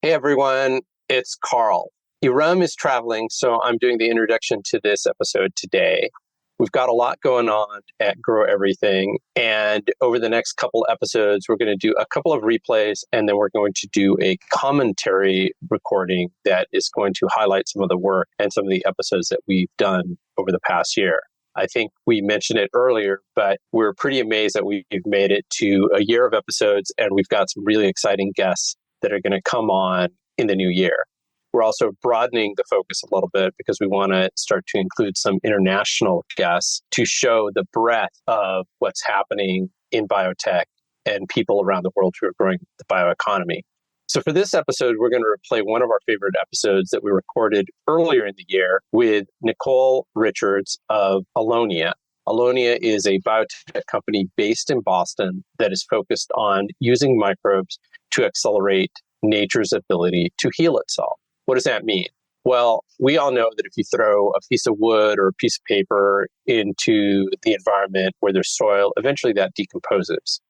Hey everyone, it's Karl. Erum is traveling, so I'm doing the introduction to this episode today. We've got a lot going on at Grow Everything, and over the next couple episodes, we're going to do a couple of replays, and then we're going to do a commentary recording that is going to highlight some of the work and some of the episodes that we've done over the past year. I think we mentioned it earlier, but we're pretty amazed that we've made it to a year of episodes, and we've got some really exciting guests that are going to come on in the new year. We're also broadening the focus a little bit because we want to start to include some international guests to show the breadth of what's happening in biotech and people around the world who are growing the bioeconomy. So for this episode, we're going to replay one of our favorite episodes that we recorded earlier in the year with Nicole Richards of Allonnia. Allonnia is a biotech company based in Boston that is focused on using microbes to accelerate nature's ability to heal itself. What does that mean? Well, we all know that if you throw a piece of wood or a piece of paper into the environment where there's soil, eventually that decomposes.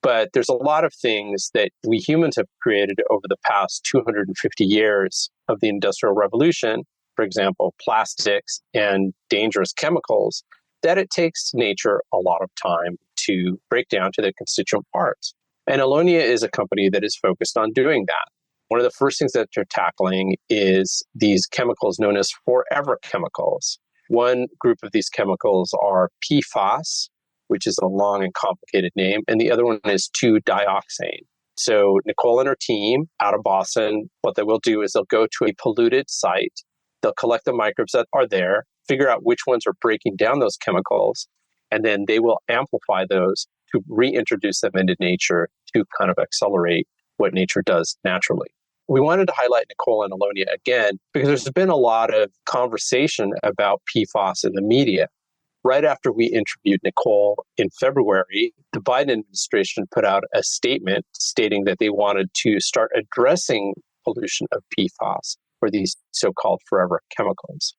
But there's a lot of things that we humans have created over the past 250 years of the Industrial Revolution, for example, plastics and dangerous chemicals, that it takes nature a lot of time to break down to their constituent parts. And Allonnia is a company that is focused on doing that. One of the first things that they're tackling is these chemicals known as forever chemicals. One group of these chemicals are PFAS, which is a long and complicated name, and the other one is 2-dioxane. So Nicole and her team out of Boston, what they will do is they'll go to a polluted site, they'll collect the microbes that are there, figure out which ones are breaking down those chemicals, and then they will amplify those to reintroduce them into nature to kind of accelerate what nature does naturally. We wanted to highlight Nicole and Allonnia again because there's been a lot of conversation about PFAS in the media. Right after we interviewed Nicole in February, the Biden administration put out a statement stating that they wanted to start addressing pollution of PFAS, or these so-called forever chemicals.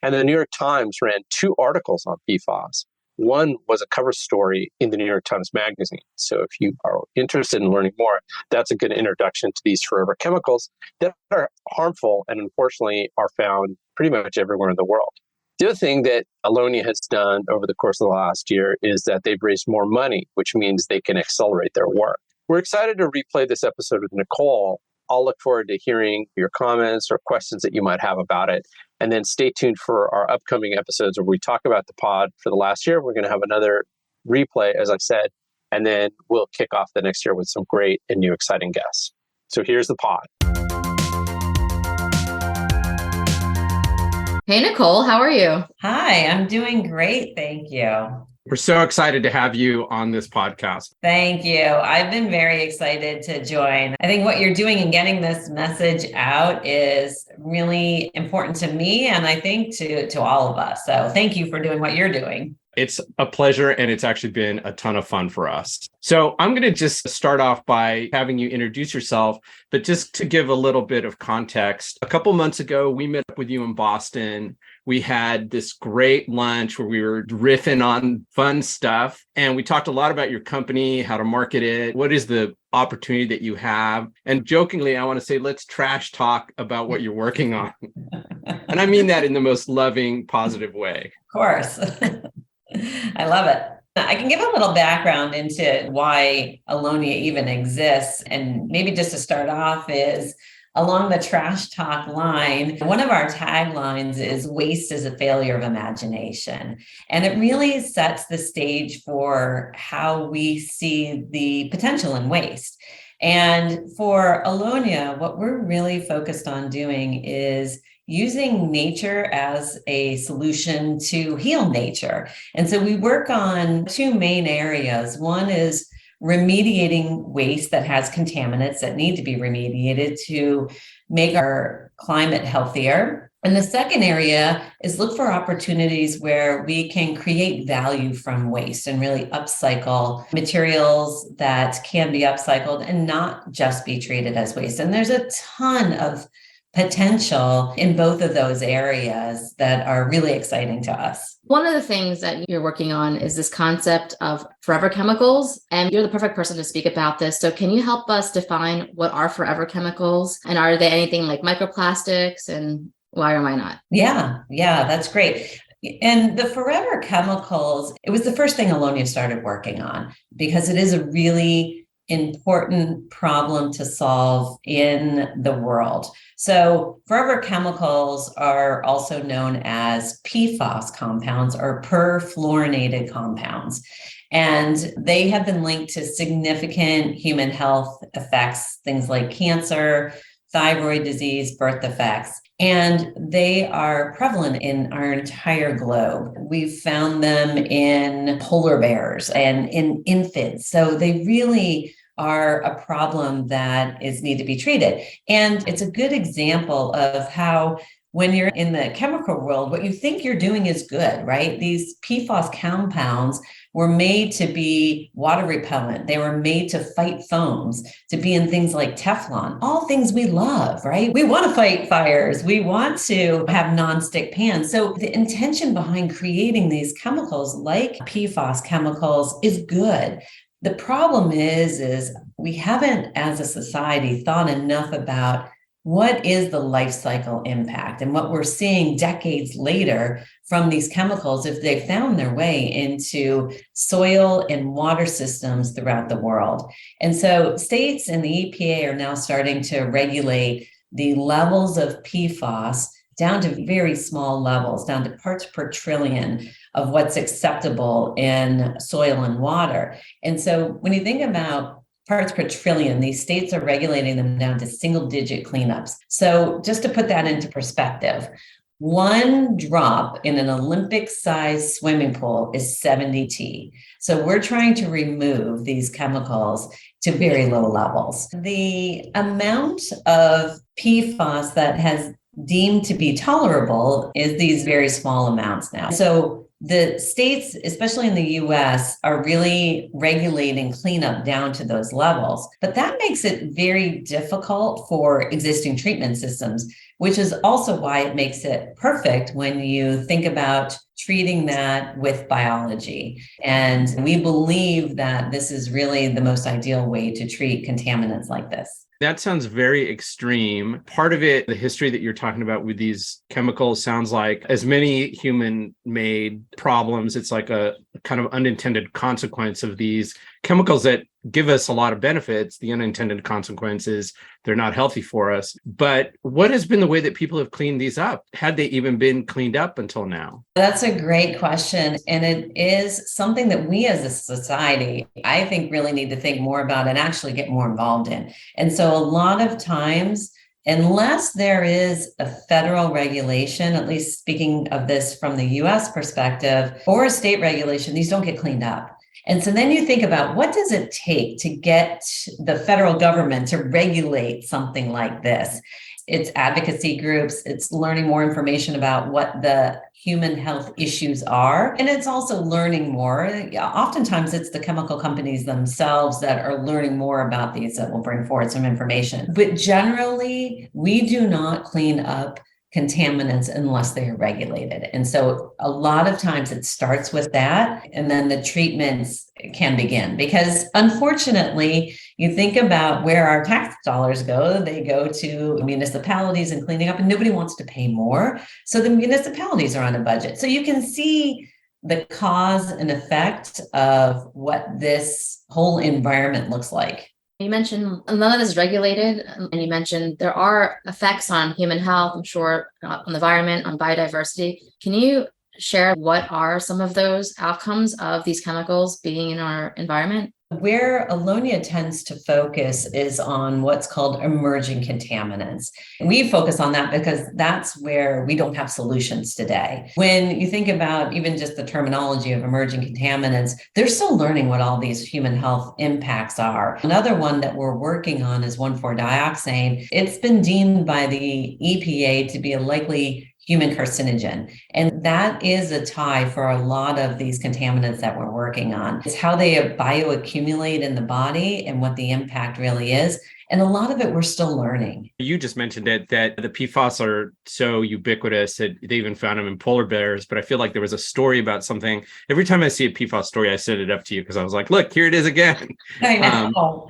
And the New York Times ran 2 articles on PFAS. One was a cover story in the New York Times Magazine. So if you are interested in learning more, that's a good introduction to these forever chemicals that are harmful and unfortunately are found pretty much everywhere in the world. The other thing that Allonnia has done over the course of the last year is that they've raised more money, which means they can accelerate their work. We're excited to replay this episode with Nicole. I'll look forward to hearing your comments or questions that you might have about it. And then stay tuned for our upcoming episodes where we talk about the pod for the last year. We're going to have another replay, as I said, and then we'll kick off the next year with some great and new exciting guests. So here's the pod. Hey, Nicole, how are you? Hi, I'm doing great. Thank you. We're so excited to have you on this podcast. Thank you. I've been very excited to join. I think what you're doing and getting this message out is really important to me and I think to all of us. So thank you for doing what you're doing. It's a pleasure, and it's actually been a ton of fun for us. So I'm going to just start off by having you introduce yourself, but just to give a little bit of context, a couple months ago, we met up with you in Boston. We had this great lunch where we were riffing on fun stuff, and we talked a lot about your company, how to market it, what is the opportunity that you have. And jokingly, I want to say, let's trash talk about what you're working on. And I mean that in the most loving, positive way. Of course. I love it. I can give a little background into why Allonnia even exists. And maybe just to start off is along the trash talk line, one of our taglines is waste is a failure of imagination. And it really sets the stage for how we see the potential in waste. And for Allonnia, what we're really focused on doing is using nature as a solution to heal nature. And so we work on 2 main areas. One is remediating waste that has contaminants that need to be remediated to make our climate healthier. And the second area is look for opportunities where we can create value from waste and really upcycle materials that can be upcycled and not just be treated as waste. And there's a ton of potential in both of those areas that are really exciting to us. One of the things that you're working on is this concept of forever chemicals, and you're the perfect person to speak about this. So can you help us define what are forever chemicals, and are they anything like microplastics, and why or why not? Yeah, that's great. And the forever chemicals, it was the first thing Allonnia started working on because it is a really important problem to solve in the world. So forever chemicals are also known as PFAS compounds or perfluorinated compounds. And they have been linked to significant human health effects, things like cancer, thyroid disease, birth defects. And they are prevalent in our entire globe. We've found them in polar bears and in infants. So they really are a problem that need to be treated. And it's a good example of how when you're in the chemical world, what you think you're doing is good, right? These PFAS compounds were made to be water repellent. They were made to fight foams, to be in things like Teflon, all things we love, right? We want to fight fires. We want to have nonstick pans. So the intention behind creating these chemicals like PFAS chemicals is good. The problem is we haven't, as a society, thought enough about what is the life cycle impact and what we're seeing decades later from these chemicals if they've found their way into soil and water systems throughout the world. And so states and the EPA are now starting to regulate the levels of PFAS down to very small levels, down to parts per trillion of what's acceptable in soil and water. And so when you think about parts per trillion, these states are regulating them down to single-digit cleanups. So just to put that into perspective, one drop in an Olympic-sized swimming pool is 70 T. So we're trying to remove these chemicals to very low levels. The amount of PFAS that has deemed to be tolerable is these very small amounts now. So the states, especially in the US, are really regulating cleanup down to those levels. But that makes it very difficult for existing treatment systems, which is also why it makes it perfect when you think about treating that with biology. And we believe that this is really the most ideal way to treat contaminants like this. That sounds very extreme. Part of it, the history that you're talking about with these chemicals sounds like as many human-made problems, it's like a kind of unintended consequence of these chemicals that give us a lot of benefits. The unintended consequences, they're not healthy for us. But what has been the way that people have cleaned these up? Had they even been cleaned up until now? That's a great question. And it is something that we as a society, I think, really need to think more about and actually get more involved in. And so a lot of times, unless there is a federal regulation, at least speaking of this from the US perspective, or a state regulation, these don't get cleaned up. And so then you think about what does it take to get the federal government to regulate something like this? It's advocacy groups, it's learning more information about what the human health issues are. And it's also learning more. Oftentimes it's the chemical companies themselves that are learning more about these that will bring forward some information. But generally, we do not clean up contaminants unless they are regulated. And so a lot of times it starts with that, and then the treatments can begin. Because unfortunately, you think about where our tax dollars go, they go to municipalities and cleaning up, and nobody wants to pay more. So the municipalities are on a budget. So you can see the cause and effect of what this whole environment looks like. You mentioned none of this is regulated, and you mentioned there are effects on human health, I'm sure, on the environment, on biodiversity. Can you share what are some of those outcomes of these chemicals being in our environment? Where Allonnia tends to focus is on what's called emerging contaminants. And we focus on that because that's where we don't have solutions today. When you think about even just the terminology of emerging contaminants, they're still learning what all these human health impacts are. Another one that we're working on is 1,4-dioxane. It's been deemed by the EPA to be a likely human carcinogen. And that is a tie for a lot of these contaminants that we're working on. It's how they bioaccumulate in the body and what the impact really is. And a lot of it we're still learning. You just mentioned it, that the PFAS are so ubiquitous that they even found them in polar bears. But I feel like there was a story about something. Every time I see a PFAS story, I send it up to you because I was like, look, here it is again. I know.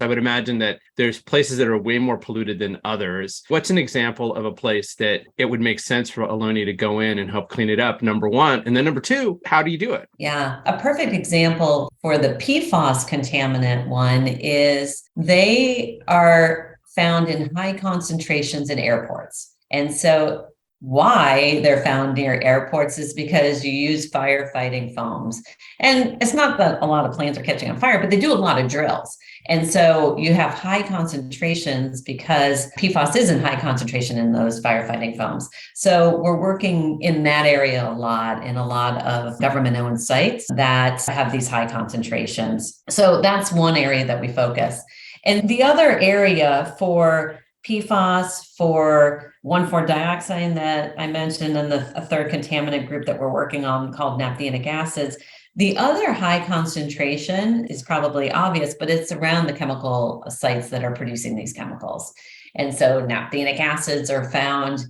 I would imagine that there's places that are way more polluted than others. What's an example of a place that it would make sense for Allonnia to go in and help clean it up, number one? And then number two, how do you do it? Yeah, a perfect example for the PFAS contaminant one is they are found in high concentrations in airports. And so why they're found near airports is because you use firefighting foams. And it's not that a lot of plants are catching on fire, but they do a lot of drills. And so you have high concentrations because PFAS is in high concentration in those firefighting foams. So we're working in that area a lot in a lot of government-owned sites that have these high concentrations. So that's one area that we focus. And the other area for PFAS, for 1,4-dioxane that I mentioned, and a third contaminant group that we're working on called naphthenic acids. The other high concentration is probably obvious, but it's around the chemical sites that are producing these chemicals. And so naphthenic acids are found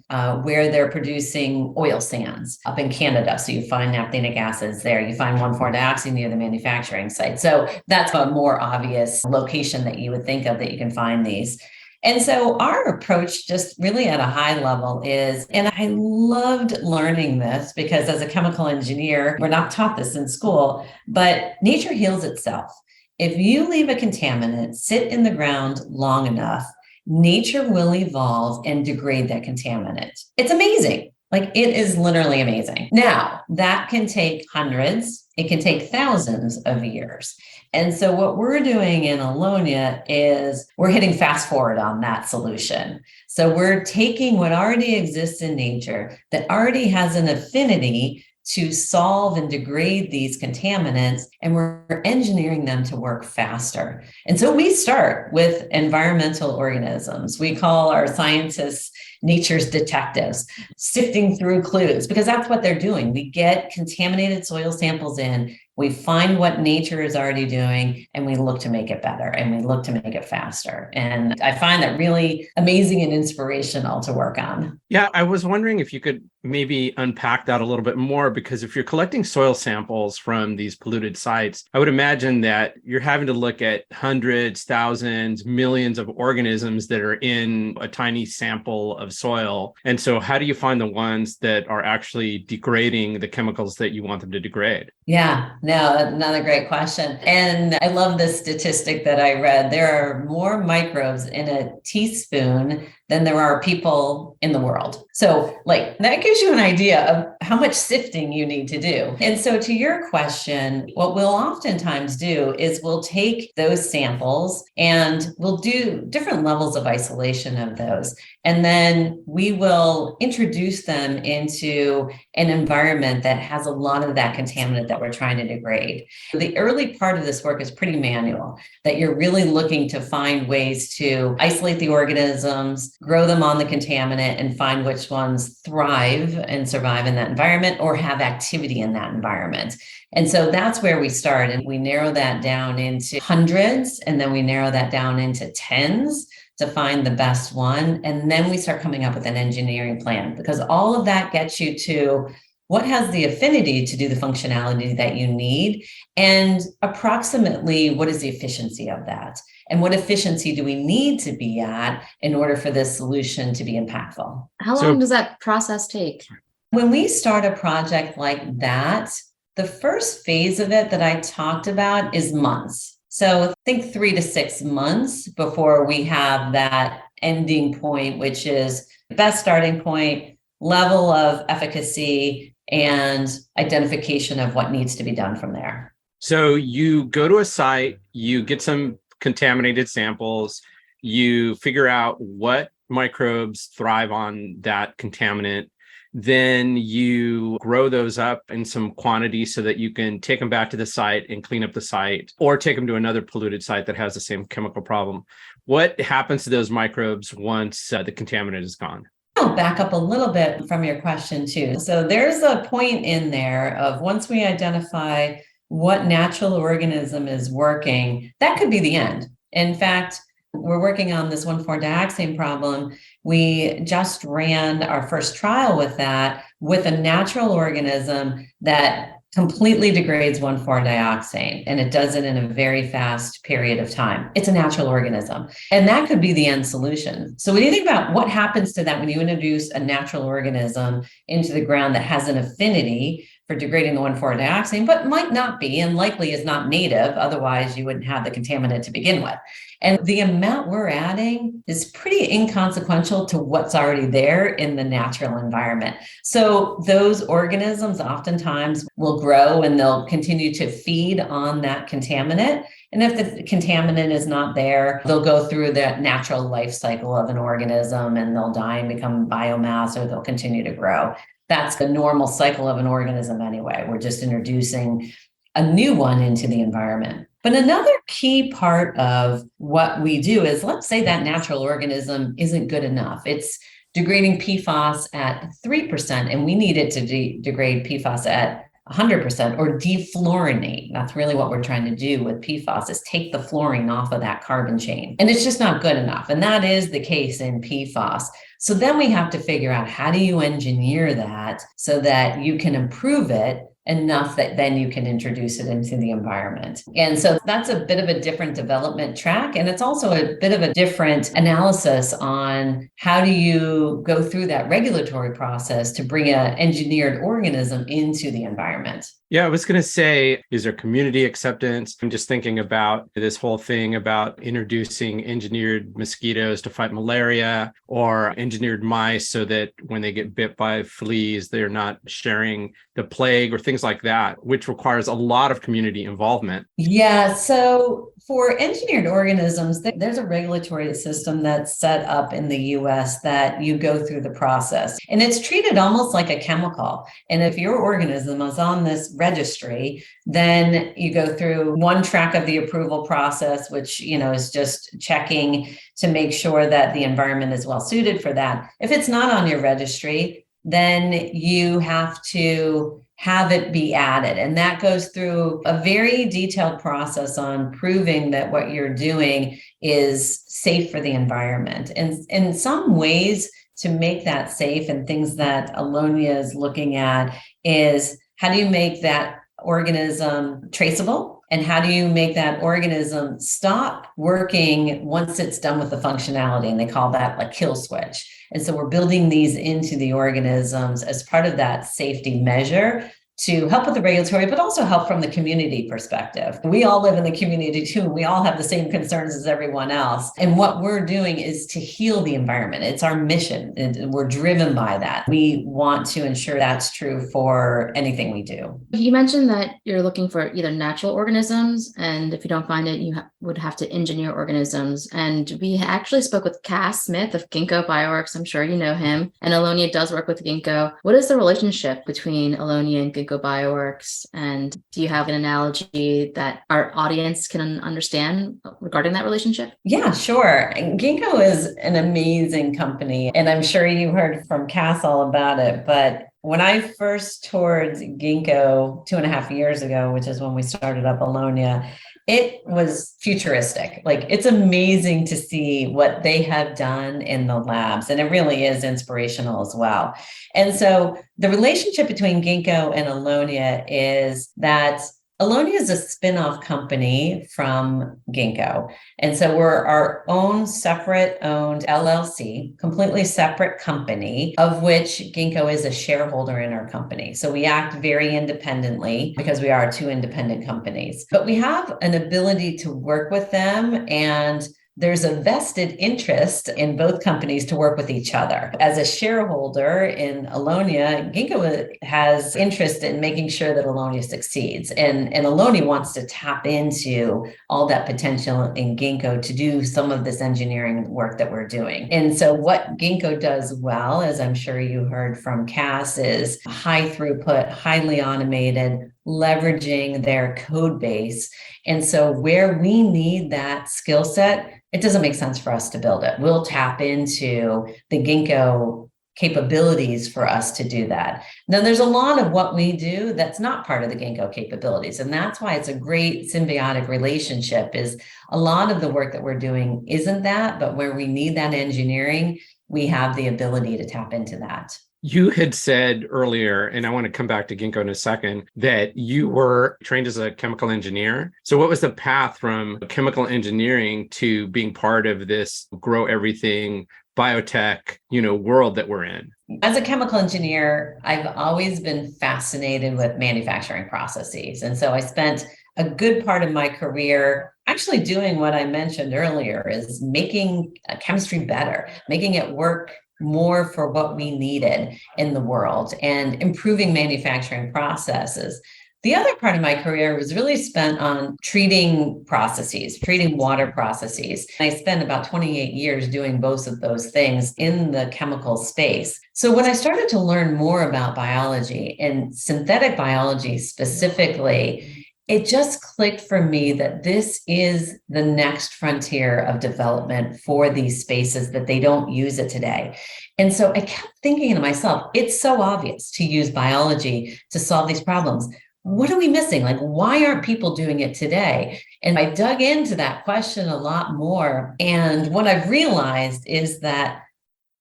where they're producing oil sands up in Canada. So you find naphthenic acids there. You find 1,4-dioxane near the manufacturing site. So that's a more obvious location that you would think of that you can find these. And so our approach just really at a high level is, and I loved learning this because as a chemical engineer, we're not taught this in school, but nature heals itself. If you leave a contaminant sit in the ground long enough, nature will evolve and degrade that contaminant. It's amazing. Like, it is literally amazing. Now, that can take hundreds, it can take thousands of years. And so what we're doing in Allonnia is we're hitting fast forward on that solution. So we're taking what already exists in nature that already has an affinity to solve and degrade these contaminants, and we're engineering them to work faster. And so we start with environmental organisms. We call our scientists nature's detectives, sifting through clues, because that's what they're doing. We get contaminated soil samples in, we find what nature is already doing, and we look to make it better, and we look to make it faster. And I find that really amazing and inspirational to work on. Yeah, I was wondering if you could maybe unpack that a little bit more, because if you're collecting soil samples from these polluted sites, I would imagine that you're having to look at hundreds, thousands, millions of organisms that are in a tiny sample of soil. And so how do you find the ones that are actually degrading the chemicals that you want them to degrade? Yeah, no, another great question. And I love this statistic that I read. There are more microbes in a teaspoon than there are people in the world. So like that gives you an idea of how much sifting you need to do. And so to your question, what we'll oftentimes do is we'll take those samples and we'll do different levels of isolation of those. And then we will introduce them into an environment that has a lot of that contaminant that we're trying to degrade. The early part of this work is pretty manual, that you're really looking to find ways to isolate the organisms, grow them on the contaminant, and find which ones thrive and survive in that environment or have activity in that environment. And so that's where we start. And we narrow that down into hundreds, and then we narrow that down into tens to find the best one. And then we start coming up with an engineering plan, because all of that gets you to what has the affinity to do the functionality that you need, and approximately what is the efficiency of that, and what efficiency do we need to be at in order for this solution to be impactful. How long does that process take? When we start a project like that, the first phase of it that I talked about is months. So think 3 to 6 months before we have that ending point, which is best starting point, level of efficacy, and identification of what needs to be done from there. So you go to a site, you get some contaminated samples, you figure out what microbes thrive on that contaminant. Then you grow those up in some quantity so that you can take them back to the site and clean up the site, or take them to another polluted site that has the same chemical problem. What happens to those microbes once the contaminant is gone? I'll back up a little bit from your question too. So there's a point in there of once we identify what natural organism is working, that could be the end. In fact, we're working on this 1,4-dioxane problem. We just ran our first trial with that, with a natural organism that completely degrades 1,4-dioxane, and it does it in a very fast period of time. It's a natural organism, and that could be the end solution. So when you think about what happens to that when you introduce a natural organism into the ground that has an affinity for degrading the 1,4-dioxane, but might not be, and likely is not native, otherwise you wouldn't have the contaminant to begin with. And the amount we're adding is pretty inconsequential to what's already there in the natural environment. So those organisms oftentimes will grow and they'll continue to feed on that contaminant. And if the contaminant is not there, they'll go through that natural life cycle of an organism and they'll die and become biomass, or they'll continue to grow. That's the normal cycle of an organism anyway. We're just introducing a new one into the environment. But another key part of what we do is, let's say that natural organism isn't good enough. It's degrading PFAS at 3%, and we need it to degrade PFAS at 100% or defluorinate. That's really what we're trying to do with PFAS, is take the fluorine off of that carbon chain. And it's just not good enough. And that is the case in PFAS. So then we have to figure out, how do you engineer that so that you can improve it enough that then you can introduce it into the environment. And so that's a bit of a different development track. And it's also a bit of a different analysis on how do you go through that regulatory process to bring an engineered organism into the environment. Yeah, I was going to say, is there community acceptance? I'm just thinking about this whole thing about introducing engineered mosquitoes to fight malaria, or engineered mice so that when they get bit by fleas, they're not sharing the plague, or things like that, which requires a lot of community involvement. Yeah, so for engineered organisms, there's a regulatory system that's set up in the US that you go through the process, and it's treated almost like a chemical. And if your organism is on this registry, then you go through one track of the approval process, which, is just checking to make sure that the environment is well suited for that. If it's not on your registry, then you have to have it be added. And that goes through a very detailed process on proving that what you're doing is safe for the environment. And in some ways, to make that safe, and things that Allonnia is looking at, is how do you make that organism traceable? And how do you make that organism stop working once it's done with the functionality? And they call that a kill switch. And so we're building these into the organisms as part of that safety measure to help with the regulatory, but also help from the community perspective. We all live in the community too, and we all have the same concerns as everyone else. And what we're doing is to heal the environment. It's our mission, and we're driven by that. We want to ensure that's true for anything we do. You mentioned that you're looking for either natural organisms, and if you don't find it, you would have to engineer organisms. And we actually spoke with Cass Smith of Ginkgo Bioworks. I'm sure you know him. And Allonnia does work with Ginkgo. What is the relationship between Allonnia and Ginkgo Bioworks? And do you have an analogy that our audience can understand regarding that relationship? Yeah, sure. Ginkgo is an amazing company, and I'm sure you heard from Cass all about it. But when I first toured Ginkgo 2.5 years ago, which is when we started up Allonnia, it was futuristic. Like, it's amazing to see what they have done in the labs, and it really is inspirational as well. And so the relationship between Ginkgo and Allonnia is that Allonnia is a spin-off company from Ginkgo. And so we're our own separate owned LLC, completely separate company, of which Ginkgo is a shareholder in our company. So we act very independently because we are two independent companies. But we have an ability to work with them, and there's a vested interest in both companies to work with each other. As a shareholder in Allonnia, Ginkgo has interest in making sure that Allonnia succeeds. And Allonnia wants to tap into all that potential in Ginkgo to do some of this engineering work that we're doing. And so what Ginkgo does well, as I'm sure you heard from Cass, is high throughput, highly automated, leveraging their code base. And so where we need that skill set, it doesn't make sense for us to build it. We'll tap into the Ginkgo capabilities for us to do that. Now, there's a lot of what we do that's not part of the Ginkgo capabilities. And that's why it's a great symbiotic relationship, is a lot of the work that we're doing isn't that, but where we need that engineering, we have the ability to tap into that. You had said earlier, and I want to come back to Ginkgo in a second, that you were trained as a chemical engineer. So what was the path from chemical engineering to being part of this grow everything biotech, world that we're in? As a chemical engineer, I've always been fascinated with manufacturing processes. And so I spent a good part of my career actually doing what I mentioned earlier, is making chemistry better, making it work more for what we needed in the world and improving manufacturing processes. The other part of my career was really spent on treating processes, treating water processes. I spent about 28 years doing both of those things in the chemical space. So when I started to learn more about biology, and synthetic biology specifically, it just clicked for me that this is the next frontier of development for these spaces, that they don't use it today. And so I kept thinking to myself, it's so obvious to use biology to solve these problems. What are we missing? Like, why aren't people doing it today? And I dug into that question a lot more. And what I've realized is that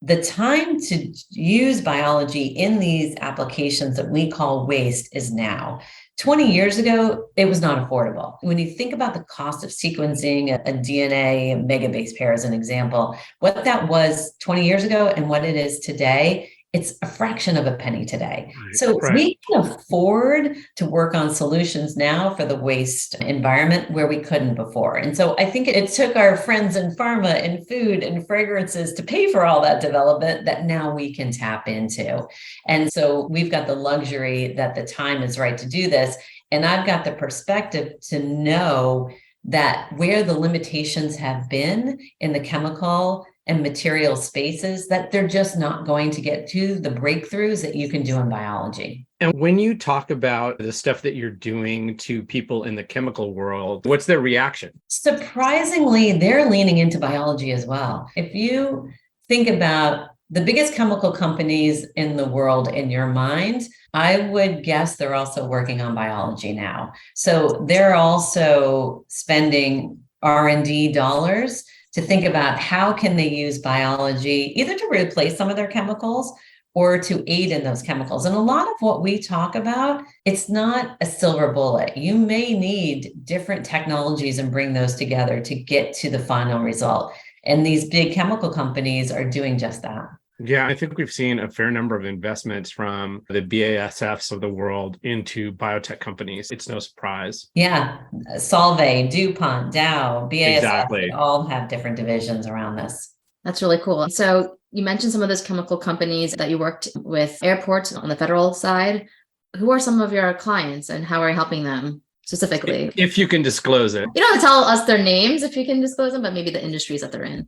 the time to use biology in these applications that we call waste is now. 20 years ago, it was not affordable. When you think about the cost of sequencing a DNA megabase pair, as an example, what that was 20 years ago and what it is today, it's a fraction of a penny today. So we can afford to work on solutions now for the waste environment where we couldn't before. And so I think it took our friends in pharma and food and fragrances to pay for all that development that now we can tap into. And so we've got the luxury that the time is right to do this. And I've got the perspective to know that where the limitations have been in the chemical and material spaces, that they're just not going to get to the breakthroughs that you can do in biology. And when you talk about the stuff that you're doing to people in the chemical world, what's their reaction? Surprisingly, they're leaning into biology as well. If you think about the biggest chemical companies in the world in your mind, I would guess they're also working on biology now. So they're also spending R&D dollars to think about how can they use biology either to replace some of their chemicals or to aid in those chemicals. And a lot of what we talk about, it's not a silver bullet. You may need different technologies and bring those together to get to the final result. And these big chemical companies are doing just that. Yeah, I think we've seen a fair number of investments from the BASFs of the world into biotech companies. It's no surprise. Yeah, Solvay, DuPont, Dow, BASF, Exactly. They all have different divisions around this. That's really cool. So you mentioned some of those chemical companies that you worked with, airports on the federal side. Who are some of your clients and how are you helping them specifically? If you can disclose it. You don't have to tell us their names if you can disclose them, but maybe the industries that they're in.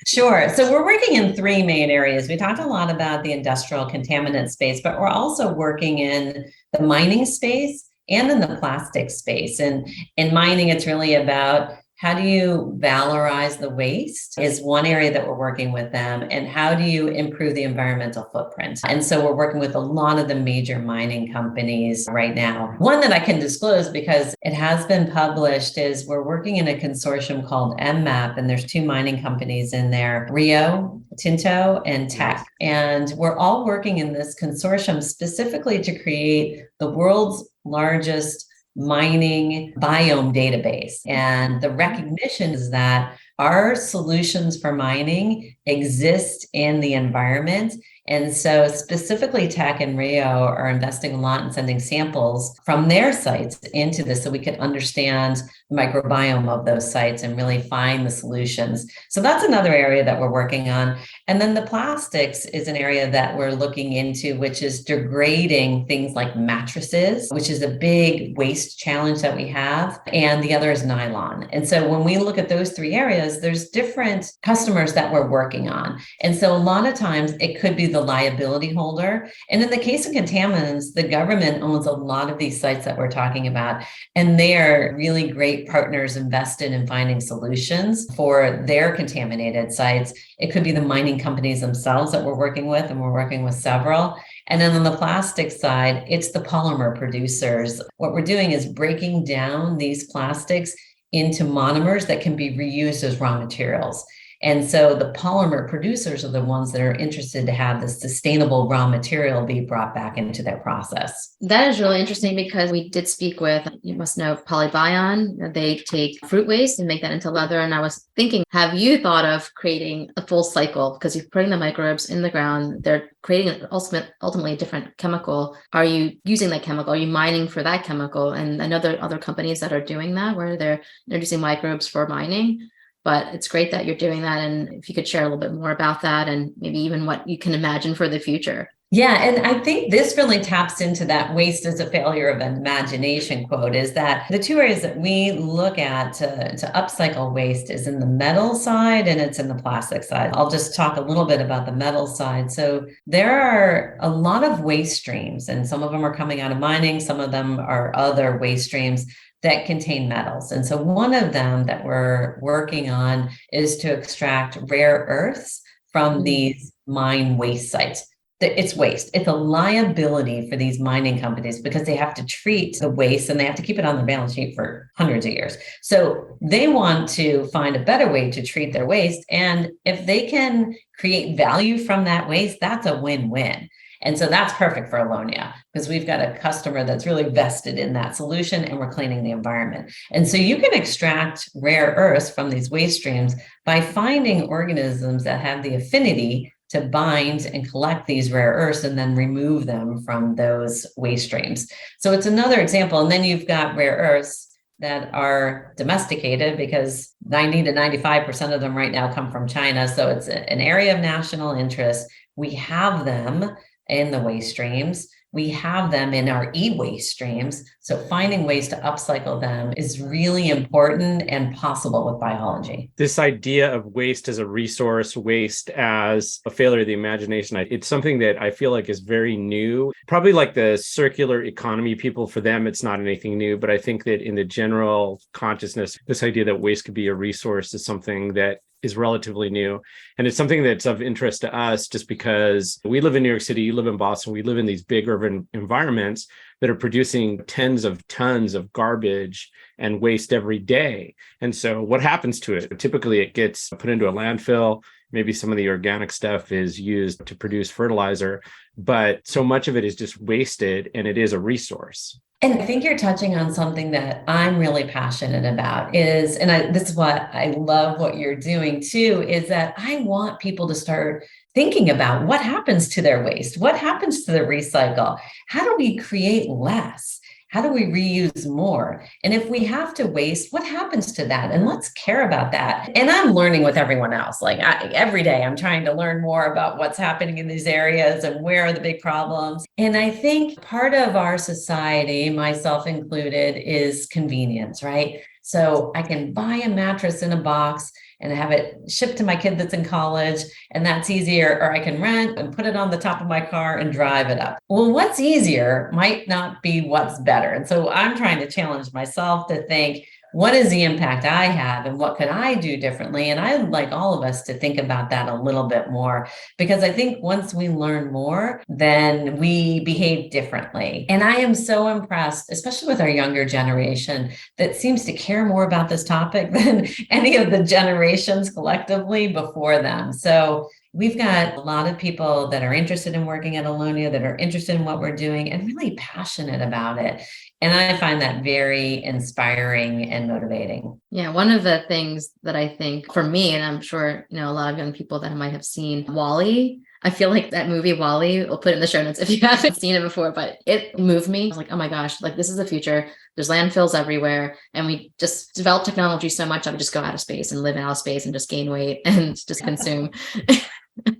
Sure. So we're working in three main areas. We talked a lot about the industrial contaminant space, but we're also working in the mining space and in the plastic space. And in mining, it's really about how do you valorize the waste is one area that we're working with them, and how do you improve the environmental footprint? And so we're working with a lot of the major mining companies right now. One that I can disclose because it has been published is we're working in a consortium called MMAP, and there's two mining companies in there, Rio Tinto and Teck. And we're all working in this consortium specifically to create the world's largest mining biome database. And the recognition is that our solutions for mining exist in the environment. And so specifically Teck and Rio are investing a lot in sending samples from their sites into this so we can understand the microbiome of those sites and really find the solutions. So that's another area that we're working on. And then the plastics is an area that we're looking into, which is degrading things like mattresses, which is a big waste challenge that we have. And the other is nylon. And so when we look at those three areas, there's different customers that we're working on. And so a lot of times it could be the liability holder. And in the case of contaminants, the government owns a lot of these sites that we're talking about, and they are really great partners invested in finding solutions for their contaminated sites. It could be the mining companies themselves that we're working with, and we're working with several. And then on the plastic side, it's the polymer producers. What we're doing is breaking down these plastics into monomers that can be reused as raw materials. And so the polymer producers are the ones that are interested to have the sustainable raw material be brought back into their process. That is really interesting because we did speak with, you must know, Polybion. They take fruit waste and make that into leather. And I was thinking, have you thought of creating a full cycle? Because you're putting the microbes in the ground, they're creating ultimately a different chemical. Are you using that chemical? Are you mining for that chemical? And I know there are other companies that are doing that, where they're introducing microbes for mining. But it's great that you're doing that. And if you could share a little bit more about that, and maybe even what you can imagine for the future. Yeah, and I think this really taps into that waste is a failure of imagination quote, is that the two areas that we look at to upcycle waste is in the metal side and it's in the plastic side. I'll just talk a little bit about the metal side. So there are a lot of waste streams, and some of them are coming out of mining, some of them are other waste streams that contain metals. And so one of them that we're working on is to extract rare earths from these mine waste sites. It's waste. It's a liability for these mining companies because they have to treat the waste and they have to keep it on their balance sheet for hundreds of years. So they want to find a better way to treat their waste. And if they can create value from that waste, that's a win-win. And so that's perfect for Allonnia because we've got a customer that's really vested in that solution and we're cleaning the environment. And so you can extract rare earths from these waste streams by finding organisms that have the affinity to bind and collect these rare earths and then remove them from those waste streams. So it's another example. And then you've got rare earths that are domesticated because 90 to 95% of them right now come from China. So it's an area of national interest. We have them in the waste streams. We have them in our e-waste streams. So finding ways to upcycle them is really important and possible with biology. This idea of waste as a resource, waste as a failure of the imagination, it's something that I feel like is very new. Probably like the circular economy people, for them, it's not anything new. But I think that in the general consciousness, this idea that waste could be a resource is something that is relatively new. And it's something that's of interest to us just because we live in New York City, you live in Boston, we live in these big urban environments that are producing tens of tons of garbage and waste every day. And so what happens to it? Typically, it gets put into a landfill. Maybe some of the organic stuff is used to produce fertilizer, but so much of it is just wasted, and it is a resource. And I think you're touching on something that I'm really passionate about this is what I love what you're doing too, is that I want people to start thinking about what happens to their waste, what happens to the recycle, how do we create less? How do we reuse more? And if we have to waste, what happens to that? And let's care about that. And I'm learning with everyone else. Every day, I'm trying to learn more about what's happening in these areas and where are the big problems. And I think part of our society, myself included, is convenience, right? So I can buy a mattress in a box and have it shipped to my kid that's in college, and that's easier. Or I can rent and put it on the top of my car and drive it up. Well, what's easier might not be what's better. And so I'm trying to challenge myself to think, what is the impact I have and what could I do differently? And I'd like all of us to think about that a little bit more, because I think once we learn more, then we behave differently. And I am so impressed, especially with our younger generation, that seems to care more about this topic than any of the generations collectively before them. So we've got a lot of people that are interested in working at Allonnia, that are interested in what we're doing and really passionate about it. And I find that very inspiring and motivating. Yeah, one of the things that I think for me, and I'm sure, a lot of young people that might have seen WALL-E, I feel like that movie WALL-E, we'll put it in the show notes if you haven't seen it before, but it moved me. I was like, oh my gosh, this is the future. There's landfills everywhere. And we just develop technology so much that we just go out of space and live in outer space and just gain weight and just consume.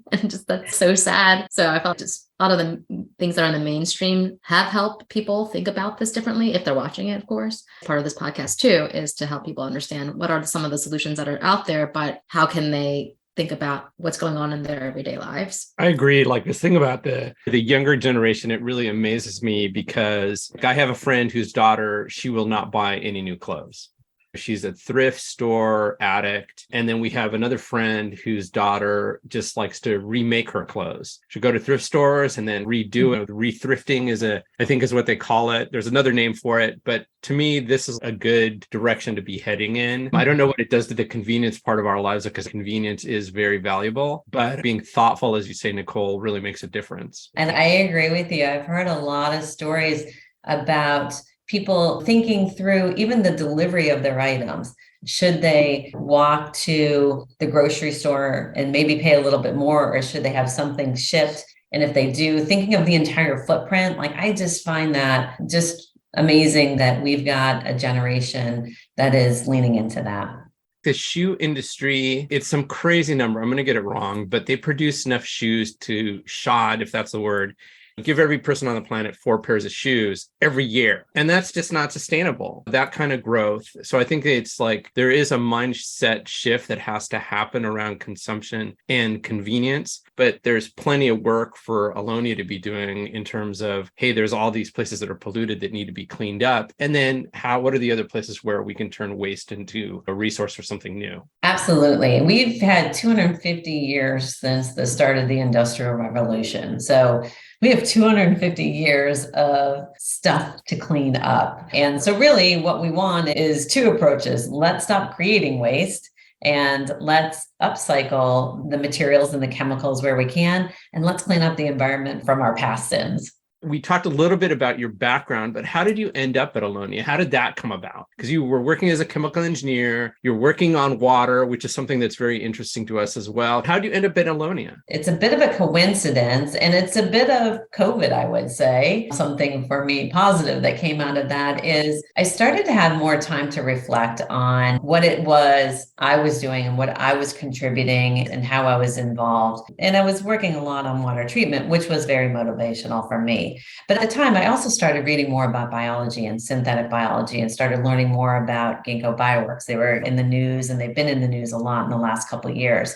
And just that's so sad. So I felt just a lot of the things that are in the mainstream have helped people think about this differently if they're watching it, of course. Part of this podcast too is to help people understand what are some of the solutions that are out there, but how can they think about what's going on in their everyday lives. I agree. Like this thing about the younger generation, it really amazes me because I have a friend whose daughter, she will not buy any new clothes. She's a thrift store addict. And then we have another friend whose daughter just likes to remake her clothes. She'll go to thrift stores and then redo it. Rethrifting I think is what they call it. There's another name for it. But to me, this is a good direction to be heading in. I don't know what it does to the convenience part of our lives because convenience is very valuable, but being thoughtful, as you say, Nicole, really makes a difference. And I agree with you. I've heard a lot of stories about people thinking through even the delivery of their items. Should they walk to the grocery store and maybe pay a little bit more, or should they have something shipped? And if they do, thinking of the entire footprint, like I just find that just amazing that we've got a generation that is leaning into that. The shoe industry, it's some crazy number. I'm going to get it wrong, but they produce enough shoes to shod, if that's the word, give every person on the planet 4 pairs of shoes every year. And that's just not sustainable, that kind of growth. So I think it's like there is a mindset shift that has to happen around consumption and convenience. But there's plenty of work for Allonnia to be doing in terms of, hey, there's all these places that are polluted that need to be cleaned up. And then what are the other places where we can turn waste into a resource for something new? Absolutely. We've had 250 years since the start of the Industrial Revolution. So we have 250 years of stuff to clean up. And so really what we want is 2 approaches. Let's stop creating waste and let's upcycle the materials and the chemicals where we can. And let's clean up the environment from our past sins. We talked a little bit about your background, but how did you end up at Allonnia? How did that come about? Because you were working as a chemical engineer, you're working on water, which is something that's very interesting to us as well. How did you end up at Allonnia? It's a bit of a coincidence, and it's a bit of COVID, I would say. Something for me positive that came out of that is I started to have more time to reflect on what it was I was doing and what I was contributing and how I was involved. And I was working a lot on water treatment, which was very motivational for me. But at the time, I also started reading more about biology and synthetic biology and started learning more about Ginkgo Bioworks. They were in the news and they've been in the news a lot in the last couple of years.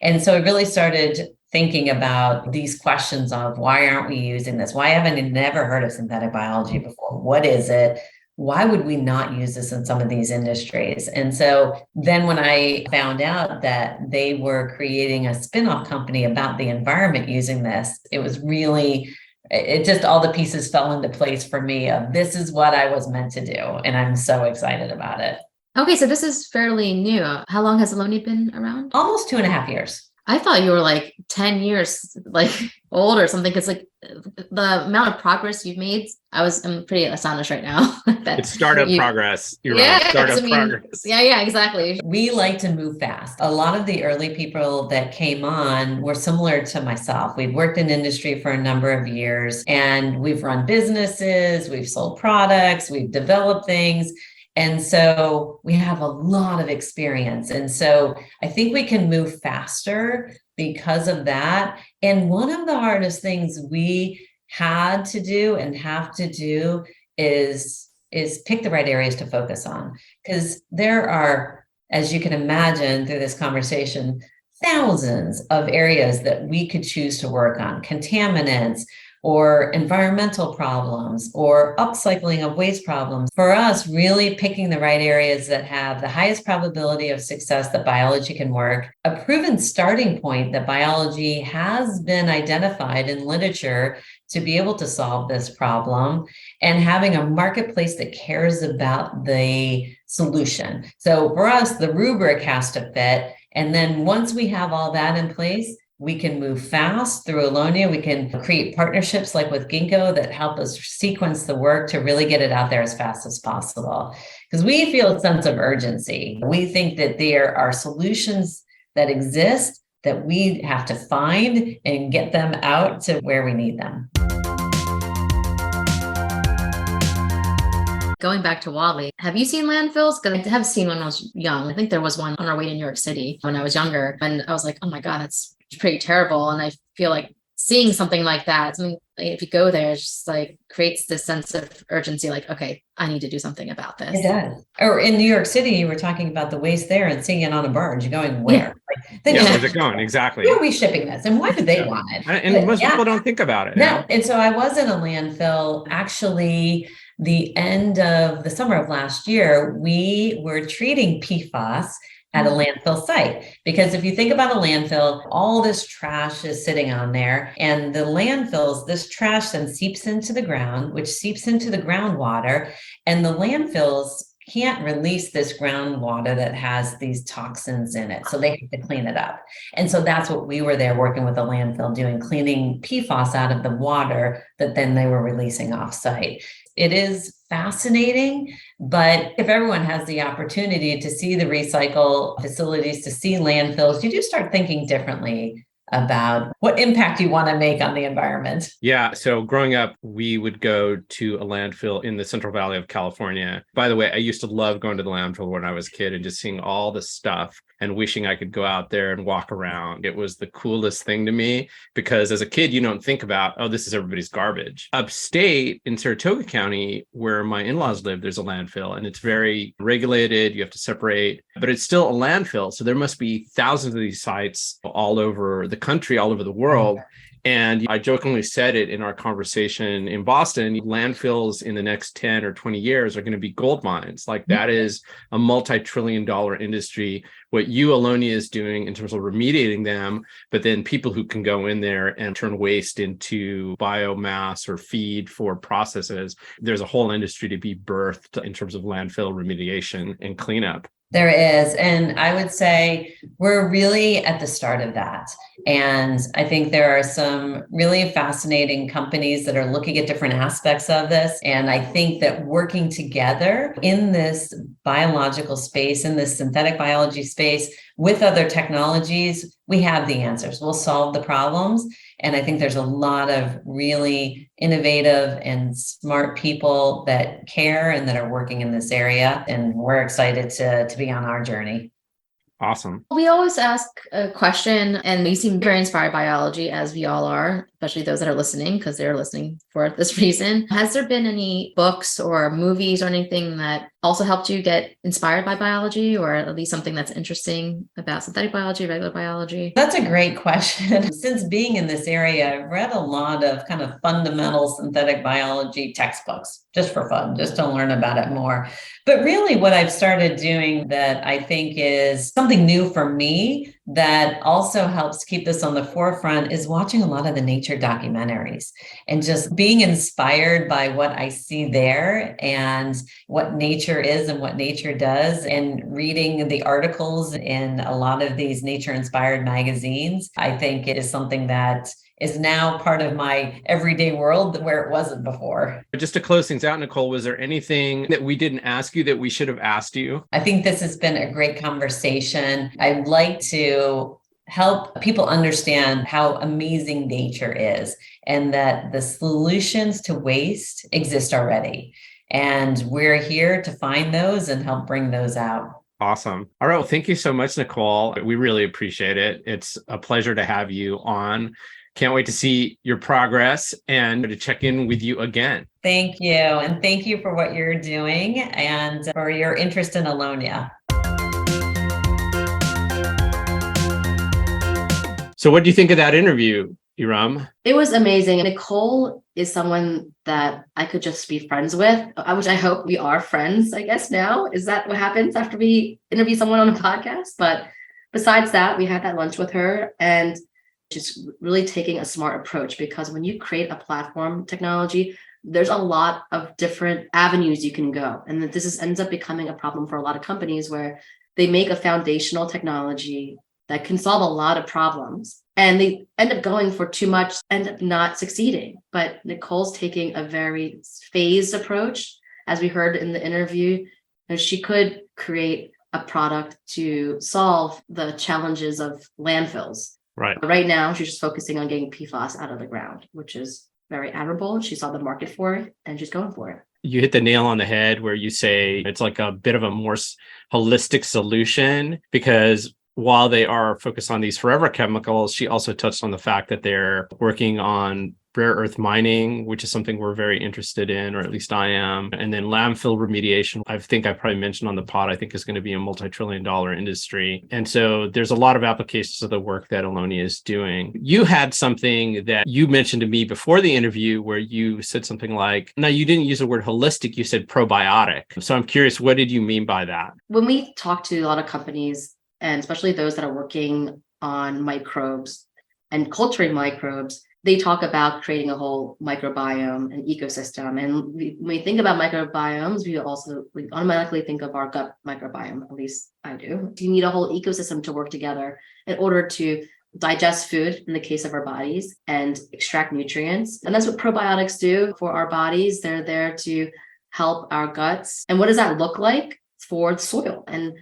And so I really started thinking about these questions of why aren't we using this? Why haven't I never heard of synthetic biology before? What is it? Why would we not use this in some of these industries? And so then when I found out that they were creating a spin-off company about the environment using this, it just all the pieces fell into place for me of this is what I was meant to do. And I'm so excited about it. Okay, so this is fairly new. How long has Allonnia been around? Almost 2.5 years. I thought you were like 10 years old or something, because the amount of progress you've made, I'm pretty astonished right now. It's startup progress. You're right. Startup progress. Yeah, exactly. We like to move fast. A lot of the early people that came on were similar to myself. We've worked in industry for a number of years and we've run businesses, we've sold products, we've developed things. And so we have a lot of experience. And so I think we can move faster because of that. And one of the hardest things we had to do and have to do is pick the right areas to focus on. Because there are, as you can imagine through this conversation, thousands of areas that we could choose to work on. Contaminants, or environmental problems, or upcycling of waste problems. For us, really picking the right areas that have the highest probability of success that biology can work, a proven starting point that biology has been identified in literature to be able to solve this problem, and having a marketplace that cares about the solution. So for us, the rubric has to fit. And then once we have all that in place, we can move fast through Allonnia. We can create partnerships like with Ginkgo that help us sequence the work to really get it out there as fast as possible. Because we feel a sense of urgency. We think that there are solutions that exist that we have to find and get them out to where we need them. Going back to Wadley, have you seen landfills? Because I have seen when I was young. I think there was one on our way to New York City when I was younger. And I was like, oh my God, it's pretty terrible. And I feel like seeing something like that, something if you go there, it's just like creates this sense of urgency, like, okay, I need to do something about this. It does. Or in New York City, you were talking about the waste there and seeing it on a barge. You're going, where? Where's it going? Exactly. Where are we shipping this? And why do they want it? And most people don't think about it. No. And so I was in a landfill, actually, the end of the summer of last year. We were treating PFAS at a landfill site. Because if you think about a landfill, all this trash is sitting on there, and the landfills, this trash then seeps into the ground, which seeps into the groundwater, and the landfills can't release this groundwater that has these toxins in it. So they have to clean it up. And so that's what we were there working with the landfill doing, cleaning PFAS out of the water that then they were releasing off site. It is fascinating, but if everyone has the opportunity to see the recycle facilities, to see landfills, you do start thinking differently about what impact you want to make on the environment. Yeah. So growing up, we would go to a landfill in the Central Valley of California. By the way, I used to love going to the landfill when I was a kid and just seeing all the stuff and wishing I could go out there and walk around. It was the coolest thing to me because as a kid, you don't think about, oh, this is everybody's garbage. Upstate in Saratoga County, where my in-laws live, there's a landfill and it's very regulated. You have to separate, but it's still a landfill. So there must be thousands of these sites all over the country, all over the world. And I jokingly said it in our conversation in Boston, landfills in the next 10 or 20 years are going to be gold mines. Like that is a multi-trillion-dollar industry. What Allonnia is doing in terms of remediating them, but then people who can go in there and turn waste into biomass or feed for processes. There's a whole industry to be birthed in terms of landfill remediation and cleanup. There is. And I would say we're really at the start of that. And I think there are some really fascinating companies that are looking at different aspects of this. And I think that working together in this biological space, in this synthetic biology space with other technologies, we have the answers. We'll solve the problems. And I think there's a lot of really innovative and smart people that care and that are working in this area. And we're excited to be on our journey. Awesome. We always ask a question, and we seem very inspired by biology, as we all are, especially those that are listening, because they're listening for this reason. Has there been any books or movies or anything that also helped you get inspired by biology, or at least something that's interesting about synthetic biology, regular biology? That's a great question. Since being in this area, I've read a lot of kind of fundamental synthetic biology textbooks, just for fun, just to learn about it more. But really what I've started doing that I think is something new for me that also helps keep this on the forefront is watching a lot of the nature documentaries and just being inspired by what I see there and what nature is and what nature does, and reading the articles in a lot of these nature inspired magazines. I think it is something that is now part of my everyday world where it wasn't before. Just to close things out, Nicole, was there anything that we didn't ask you that we should have asked you? I think this has been a great conversation. I'd like to help people understand how amazing nature is and that the solutions to waste exist already. And we're here to find those and help bring those out. Awesome. All right. Well, thank you so much, Nicole. We really appreciate it. It's a pleasure to have you on. Can't wait to see your progress and to check in with you again. Thank you. And thank you for what you're doing and for your interest in Allonnia. So what do you think of that interview, Erum? It was amazing. Nicole is someone that I could just be friends with, which I hope we are friends, I guess now. Is that what happens after we interview someone on a podcast? But besides that, we had that lunch with her, and just really taking a smart approach, because when you create a platform technology, there's a lot of different avenues you can go. And that ends up becoming a problem for a lot of companies where they make a foundational technology that can solve a lot of problems, and they end up going for too much, end up not succeeding. But Nicole's taking a very phased approach. As we heard in the interview, she could create a product to solve the challenges of landfills. Right now, she's just focusing on getting PFAS out of the ground, which is very admirable. She saw the market for it and she's going for it. You hit the nail on the head where you say it's like a bit of a more holistic solution, because while they are focused on these forever chemicals, she also touched on the fact that they're working on rare earth mining, which is something we're very interested in, or at least I am. And then landfill remediation, I think I probably mentioned on the pod, I think is going to be a multi-trillion-dollar industry. And so there's a lot of applications of the work that Allonnia is doing. You had something that you mentioned to me before the interview where you said something like, now you didn't use the word holistic, you said probiotic. So I'm curious, what did you mean by that? When we talk to a lot of companies, and especially those that are working on microbes and culturing microbes, they talk about creating a whole microbiome and ecosystem. And when we think about microbiomes, we automatically think of our gut microbiome, at least I do. You need a whole ecosystem to work together in order to digest food in the case of our bodies and extract nutrients. And that's what probiotics do for our bodies. They're there to help our guts. And what does that look like for the soil? And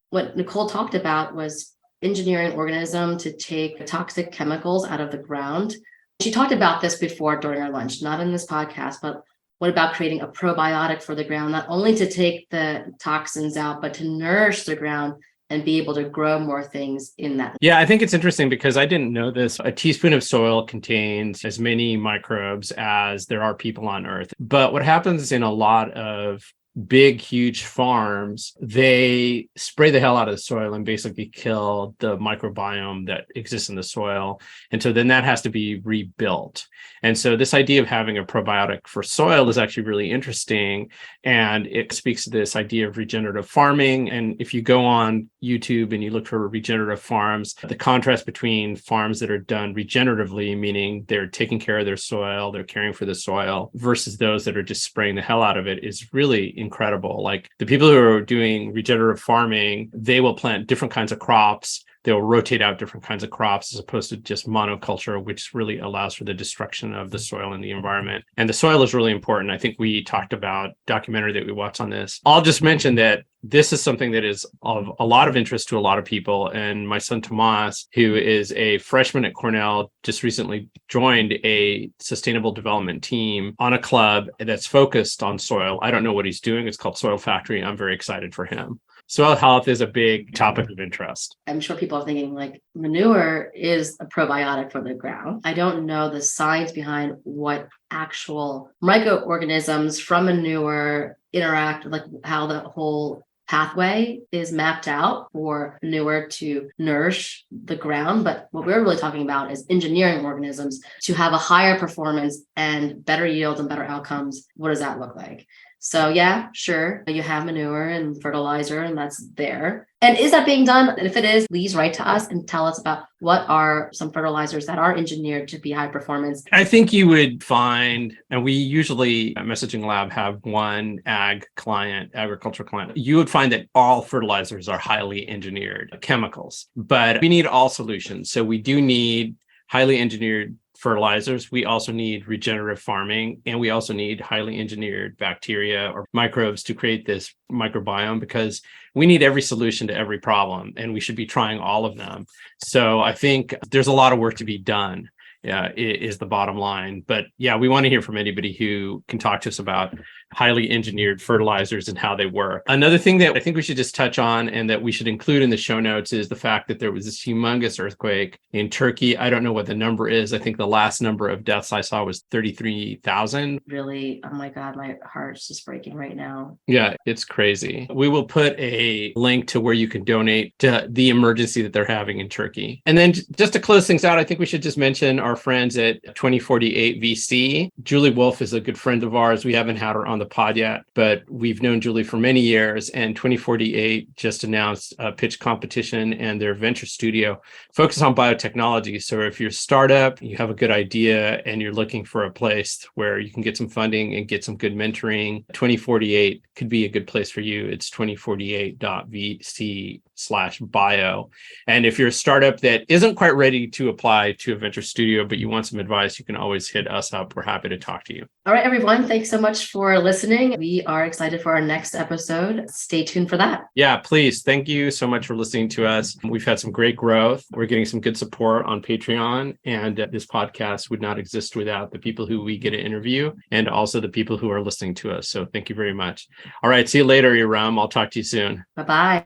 what Nicole talked about was engineering organism to take toxic chemicals out of the ground. She talked about this before during our lunch, not in this podcast, but what about creating a probiotic for the ground, not only to take the toxins out, but to nourish the ground and be able to grow more things in that. Yeah, I think it's interesting because I didn't know this. A teaspoon of soil contains as many microbes as there are people on Earth. But what happens in a lot of big, huge farms, they spray the hell out of the soil and basically kill the microbiome that exists in the soil. And so then that has to be rebuilt. And so this idea of having a probiotic for soil is actually really interesting. And it speaks to this idea of regenerative farming. And if you go on YouTube and you look for regenerative farms, the contrast between farms that are done regeneratively, meaning they're taking care of their soil, they're caring for the soil, versus those that are just spraying the hell out of it is really incredible. Like the people who are doing regenerative farming, they will plant different kinds of crops. They'll rotate out different kinds of crops as opposed to just monoculture, which really allows for the destruction of the soil and the environment. And the soil is really important. I think we talked about a documentary that we watched on this. I'll just mention that this is something that is of a lot of interest to a lot of people. And my son, Tomas, who is a freshman at Cornell, just recently joined a sustainable development team on a club that's focused on soil. I don't know what he's doing. It's called Soil Factory. I'm very excited for him. Soil health is a big topic of interest. I'm sure people are thinking like manure is a probiotic for the ground. I don't know the science behind what actual microorganisms from manure interact, like how the whole pathway is mapped out for manure to nourish the ground. But what we're really talking about is engineering organisms to have a higher performance and better yields and better outcomes. What does that look like? So yeah, sure, you have manure and fertilizer and that's there. And is that being done? And if it is, please write to us and tell us about what are some fertilizers that are engineered to be high performance. I think you would find, and we usually at Messaging Lab have one agriculture client. You would find that all fertilizers are highly engineered chemicals, but we need all solutions. So we do need highly engineered fertilizers. We also need regenerative farming, and we also need highly engineered bacteria or microbes to create this microbiome, because we need every solution to every problem, and we should be trying all of them. So I think there's a lot of work to be done, is the bottom line. But yeah, we want to hear from anybody who can talk to us about highly engineered fertilizers and how they work. Another thing that I think we should just touch on and that we should include in the show notes is the fact that there was this humongous earthquake in Turkey. I don't know what the number is. I think the last number of deaths I saw was 33,000. Really, oh my God, my heart's just breaking right now. Yeah, it's crazy. We will put a link to where you can donate to the emergency that they're having in Turkey. And then just to close things out, I think we should just mention our friends at 2048 VC. Julie Wolf is a good friend of ours. We haven't had her on the pod yet, but we've known Julie for many years, and 2048 just announced a pitch competition and their venture studio focus on biotechnology. So if you're a startup, you have a good idea and you're looking for a place where you can get some funding and get some good mentoring, 2048 could be a good place for you. It's 2048.vc/bio. And if you're a startup that isn't quite ready to apply to a venture studio, but you want some advice, you can always hit us up. We're happy to talk to you. All right, everyone. Thanks so much for listening. We are excited for our next episode. Stay tuned for that. Yeah, please. Thank you so much for listening to us. We've had some great growth. We're getting some good support on Patreon. And this podcast would not exist without the people who we get to interview and also the people who are listening to us. So thank you very much. All right. See you later, Erum. I'll talk to you soon. Bye-bye.